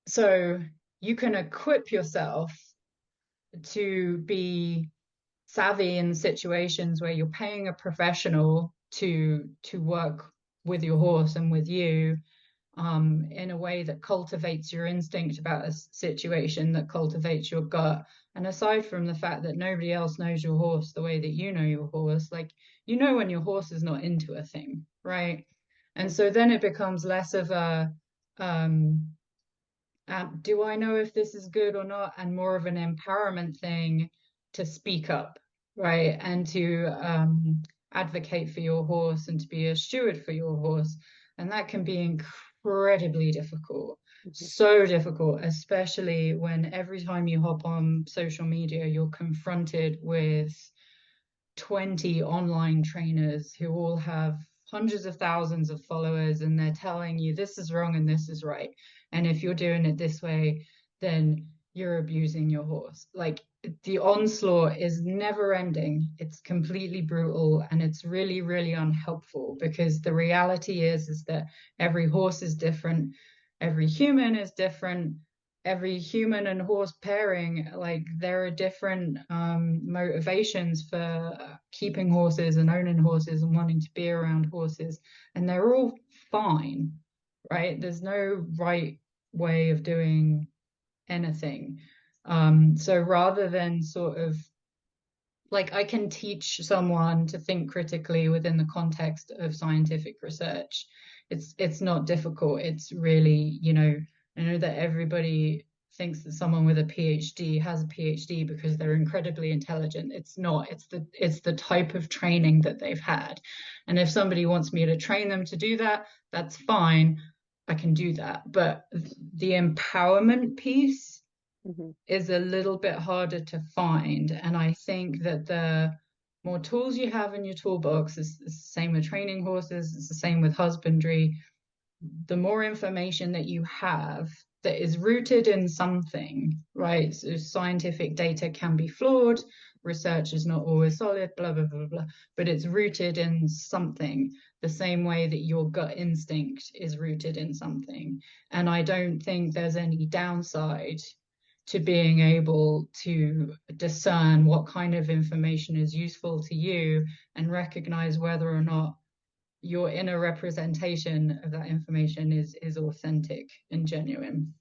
So you can equip yourself to be savvy in situations where you're paying a professional to work with your horse and with you, in a way that cultivates your instinct about a situation, that cultivates your gut. And aside from the fact that nobody else knows your horse the way that you know your horse, like, you know when your horse is not into a thing, right? And so then it becomes less of a, um, do I know if this is good or not? And more of an empowerment thing to speak up, right? And to advocate for your horse and to be a steward for your horse. And that can be incredibly difficult. Mhm. So difficult, especially when every time you hop on social media, you're confronted with 20 online trainers who all have hundreds of thousands of followers, and they're telling you this is wrong and this is right. And if you're doing it this way, then you're abusing your horse. Like, the onslaught is never ending. It's completely brutal and it's really, really unhelpful, because the reality is that every horse is different, every human is different, every human and horse pairing, like, there are different motivations for keeping horses and owning horses and wanting to be around horses, and they're all fine, right? There's no right way of doing anything. So rather than sort of, like, I can teach someone to think critically within the context of scientific research. It's not difficult. It's really, I know that everybody thinks that someone with a PhD has a PhD because they're incredibly intelligent. It's not. It's the type of training that they've had. And if somebody wants me to train them to do that, that's fine. I can do that. But the empowerment piece Mhm. is a little bit harder to find. And I think that the more tools you have in your toolbox, is the same with training horses, it's the same with husbandry. The more information that you have that is rooted in something, right? So scientific data can be flawed, research is not always solid, blah, blah, blah, blah, but it's rooted in something, the same way that your gut instinct is rooted in something. And I don't think there's any downside to being able to discern what kind of information is useful to you and recognize whether or not your inner representation of that information is authentic and genuine.